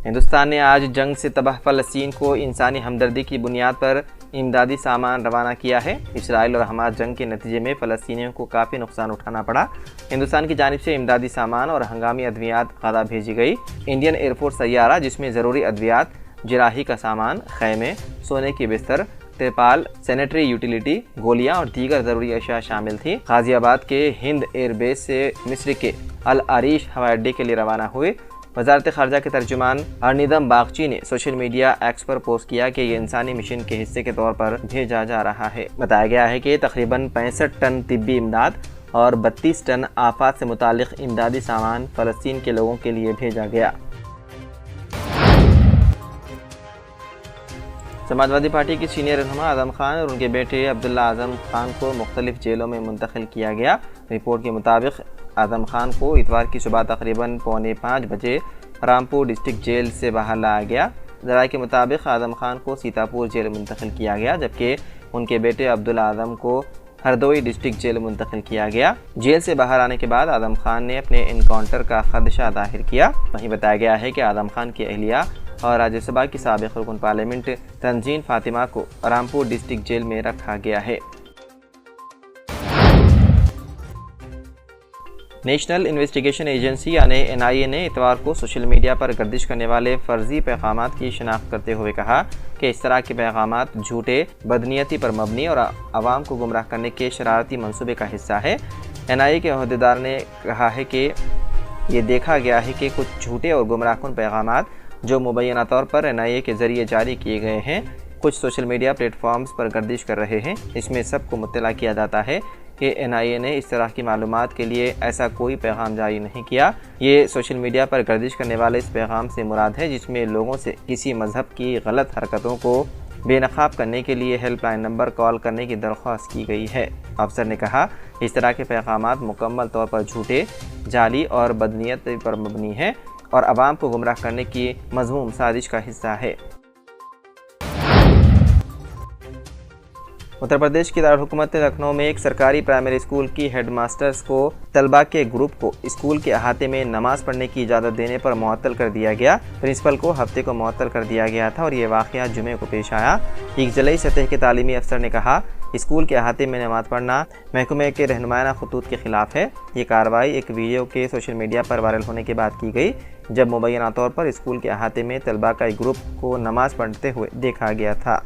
ہندوستان نے آج جنگ سے تباہ فلسطین کو انسانی ہمدردی کی بنیاد پر امدادی سامان روانہ کیا ہے۔ اسرائیل اور حماس جنگ کے نتیجے میں فلسطینیوں کو کافی نقصان اٹھانا پڑا۔ ہندوستان کی جانب سے امدادی سامان اور ہنگامی ادویات غزہ بھیجی گئی۔ انڈین ایئر فورس سیارہ جس میں ضروری ادویات، جراحی کا سامان، خیمے، سونے کی بستر، ترپال، سینیٹری یوٹیلیٹی، گولیاں اور دیگر ضروری اشیاء شامل تھیں۔ غازی آباد کے ہند ایئر بیس سے مصر کے العریش ہوائی اڈے کے لیے روانہ ہوئے۔ وزارت خارجہ کے ترجمان ارندم باگچی نے سوشل میڈیا ایکس پر پوسٹ کیا کہ یہ انسانی مشن کے حصے کے طور پر بھیجا جا رہا ہے۔ بتایا گیا ہے کہ تقریباً 65 ٹن طبی امداد اور 32 ٹن آفات سے متعلق امدادی سامان فلسطین کے لوگوں کے لیے بھیجا گیا۔ سماجوادی پارٹی کی سینئر رہنما اعظم خان اور ان کے بیٹے عبداللہ اعظم خان کو مختلف جیلوں میں منتقل کیا گیا۔ رپورٹ کے مطابق اعظم خان کو اتوار کی صبح تقریباً 4:45 بجے رامپور ڈسٹرکٹ جیل سے باہر لایا گیا۔ ذرائع کے مطابق اعظم خان کو سیتاپور جیل منتقل کیا گیا، جبکہ ان کے بیٹے عبداللہ اعظم کو ہردوئی ڈسٹرکٹ جیل منتقل کیا گیا۔ جیل سے باہر آنے کے بعد اعظم خان نے اپنے انکاؤنٹر کا خدشہ ظاہر کیا۔ وہیں بتایا گیا ہے کہ اعظم خان کی اہلیہ اور راجیہ سبھا کی سابق رکن پارلیمنٹ تنزین فاطمہ کو رامپور ڈسٹرکٹ جیل میں رکھا گیا ہے۔ نیشنل انویسٹیگیشن ایجنسی یعنی NIA نے اتوار کو سوشل میڈیا پر گردش کرنے والے فرضی پیغامات کی شناخت کرتے ہوئے کہا کہ اس طرح کے پیغامات جھوٹے، بدنیتی پر مبنی اور عوام کو گمراہ کرنے کے شرارتی منصوبے کا حصہ ہے۔ NIA کے عہدیدار نے کہا ہے کہ یہ دیکھا گیا ہے کہ کچھ جھوٹے اور گمراہ کن پیغامات جو مبینہ طور پر NIA کے ذریعے جاری کیے گئے ہیں، کچھ سوشل میڈیا پلیٹ فارمز پر گردش کر رہے ہیں۔ اس میں سب کو مطلع کیا جاتا ہے کہ NIA نے اس طرح کی معلومات کے لیے ایسا کوئی پیغام جاری نہیں کیا۔ یہ سوشل میڈیا پر گردش کرنے والے اس پیغام سے مراد ہے جس میں لوگوں سے کسی مذہب کی غلط حرکتوں کو بے نقاب کرنے کے لیے ہیلپ لائن نمبر کال کرنے کی درخواست کی گئی ہے۔ افسر نے کہا اس طرح کے پیغامات مکمل طور پر جھوٹے، جعلی اور بدنیت پر مبنی ہیں اور عوام کو گمراہ کرنے کی مذموم سازش کا حصہ ہے۔ اتر پردیش کی دارالحکومت لکھنؤ میں ایک سرکاری پرائمری اسکول کی ہیڈ ماسٹرز کو طلباء کے گروپ کو اسکول کے احاطے میں نماز پڑھنے کی اجازت دینے پر معطل کر دیا گیا۔ پرنسپل کو ہفتے کو معطل کر دیا گیا تھا اور یہ واقعہ جمعے کو پیش آیا۔ ایک ضلعی سطح کے تعلیمی افسر نے کہا اسکول کے احاطے میں نماز پڑھنا محکمے کے رہنمانہ خطوط کے خلاف ہے۔ یہ کارروائی ایک ویڈیو کے سوشل میڈیا پر وائرل ہونے کے بعد کی گئی جب مبینہ طور پر اسکول کے احاطے میں طلباء کا ایک گروپ کو نماز پڑھتے ہوئے دیکھا گیا تھا۔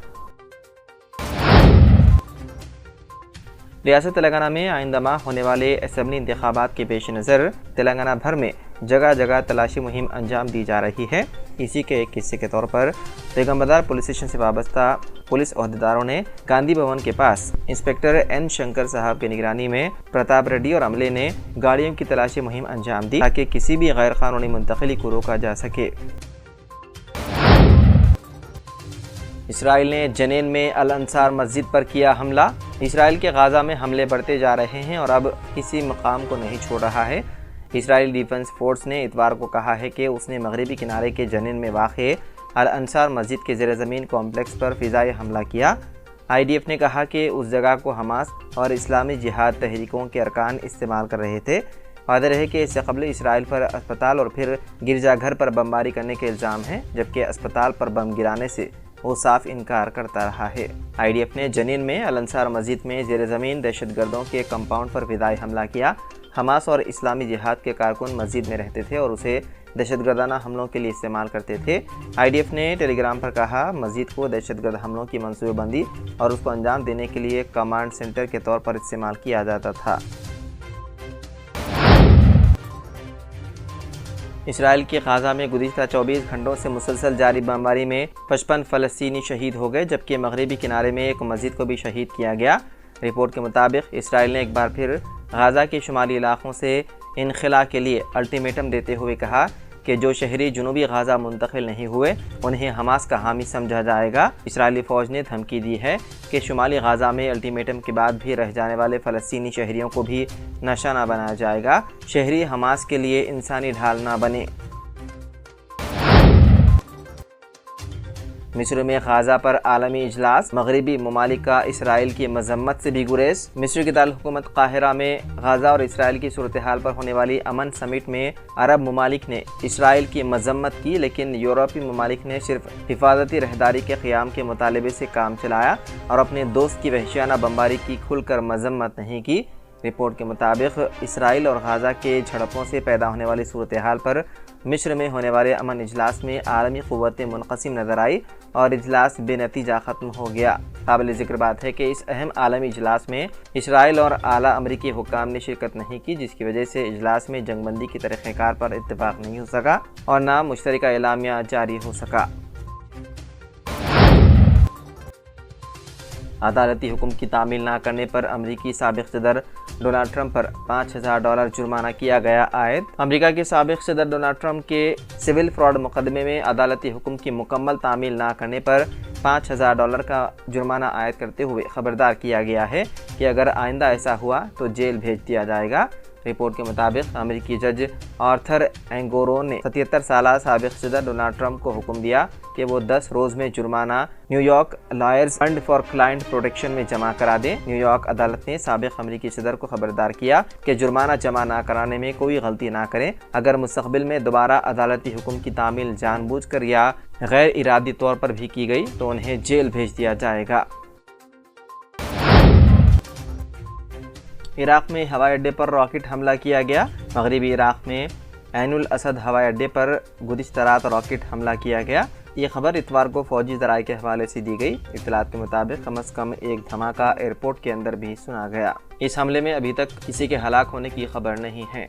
ریاست تلنگانہ میں آئندہ ماہ ہونے والے اسمبلی انتخابات کے پیش نظر تلنگانہ بھر میں جگہ جگہ تلاشی مہم انجام دی جا رہی ہے۔ اسی کے ایک حصے کے طور پر بیگم بازار پولیس اسٹیشن سے وابستہ پولیس عہدیداروں نے گاندھی بھون کے پاس انسپکٹر این شنکر صاحب کی نگرانی میں پرتاپ ریڈی اور عملے نے گاڑیوں کی تلاشی مہم انجام دی تاکہ کسی بھی غیر قانونی منتقلی کو روکا جا سکے۔ اسرائیل نے جنین میں الانصار مسجد پر کیا حملہ۔ اسرائیل کے غزہ میں حملے بڑھتے جا رہے ہیں اور اب کسی مقام کو نہیں چھوڑ رہا ہے۔ اسرائیل ڈیفنس فورس نے اتوار کو کہا ہے کہ اس نے مغربی کنارے کے جنین میں واقع الانصار مسجد کے زیر زمین کمپلیکس پر فضائی حملہ کیا۔ IDF نے کہا کہ اس جگہ کو حماس اور اسلامی جہاد تحریکوں کے ارکان استعمال کر رہے تھے۔ واضح رہے کہ اس سے قبل اسرائیل پر اسپتال اور پھر گرجا گھر پر بمباری کرنے کے الزام ہیں، جبکہ اسپتال پر بم گرانے سے وہ صاف انکار کرتا رہا ہے۔ IDF نے جنین میں الانصار مسجد میں زیر زمین دہشت گردوں کے کمپاؤنڈ پر فضائی حملہ کیا۔ حماس اور اسلامی جہاد کے کارکن مسجد میں رہتے تھے اور اسے دہشت گردانہ حملوں کے لیے استعمال کرتے تھے۔ IDF نے ٹیلی گرام پر کہا مسجد کو دہشت گرد حملوں کی منصوبہ بندی اور اس کو انجام دینے کے لیے کمانڈ سینٹر کے طور پر استعمال کیا جاتا تھا۔ اسرائیل کے غزہ میں گزشتہ 24 گھنٹوں سے مسلسل جاری بمباری میں 55 فلسطینی شہید ہو گئے، جبکہ مغربی کنارے میں ایک مسجد کو بھی شہید کیا گیا۔ رپورٹ کے مطابق اسرائیل نے ایک بار پھر غزہ کے شمالی علاقوں سے انخلاء کے لیے الٹیمیٹم دیتے ہوئے کہا کہ جو شہری جنوبی غزہ منتقل نہیں ہوئے انہیں حماس کا حامی سمجھا جائے گا۔ اسرائیلی فوج نے دھمکی دی ہے کہ شمالی غزہ میں الٹیمیٹم کے بعد بھی رہ جانے والے فلسطینی شہریوں کو بھی نشانہ بنایا جائے گا۔ شہری حماس کے لیے انسانی ڈھال نہ بنے۔ مصر میں غازہ پر عالمی اجلاس، مغربی ممالک کا اسرائیل کی مذمت سے بھی گریز۔ مصر کی دارالحکومت قاہرہ میں غازہ اور اسرائیل کی صورتحال پر ہونے والی امن سمٹ میں عرب ممالک نے اسرائیل کی مذمت کی، لیکن یورپی ممالک نے صرف حفاظتی راہداری کے قیام کے مطالبے سے کام چلایا اور اپنے دوست کی وحشیانہ بمباری کی کھل کر مذمت نہیں کی۔ رپورٹ کے مطابق اسرائیل اور غازہ کے جھڑپوں سے پیدا ہونے والی صورتحال پر مصر میں ہونے والے امن اجلاس میں عالمی قوتیں منقسم نظر آئی اور اجلاس بے نتیجہ ختم ہو گیا۔ قابل ذکر بات ہے کہ اس اہم عالمی اجلاس میں اسرائیل اور اعلیٰ امریکی حکام نے شرکت نہیں کی، جس کی وجہ سے اجلاس میں جنگ بندی کی طریقہ کار پر اتفاق نہیں ہو سکا اور نہ مشترکہ اعلامیہ جاری ہو سکا۔ عدالتی حکم کی تعمیل نہ کرنے پر امریکی سابق صدر ڈونلڈ ٹرمپ پر $5000 جرمانہ کیا گیا عائد۔ امریکہ کے سابق صدر ڈونلڈ ٹرمپ کے سول فراڈ مقدمے میں عدالتی حکم کی مکمل تعمیل نہ کرنے پر $5000 کا جرمانہ عائد کرتے ہوئے خبردار کیا گیا ہے کہ اگر آئندہ ایسا ہوا تو جیل بھیج دیا جائے گا۔ رپورٹ کے مطابق امریکی جج آرتھر اینگورون نے 77 سالہ سابق صدر ڈونلڈ ٹرمپ کو حکم دیا کہ وہ 10 روز میں جرمانہ new York lawyers fund for client protection میں جمع کرا دیں۔ نیو یارک عدالت نے سابق امریکی صدر کو خبردار کیا کہ جرمانہ جمع نہ کرانے میں کوئی غلطی نہ کریں۔ اگر مستقبل میں دوبارہ عدالتی حکم کی تعمیل جان بوجھ کر یا غیر ارادی طور پر بھی کی گئی تو انہیں جیل بھیج دیا جائے گا۔ عراق میں ہوائی اڈے پر راکٹ حملہ کیا گیا۔ مغربی عراق میں عین الاسد ہوائی اڈے پر گزشتہ رات راکٹ حملہ کیا گیا۔ یہ خبر اتوار کو فوجی ذرائع کے حوالے سے دی گئی۔ اطلاعات کے مطابق کم از کم ایک دھماکہ ایئرپورٹ کے اندر بھی سنا گیا۔ اس حملے میں ابھی تک کسی کے ہلاک ہونے کی خبر نہیں ہے۔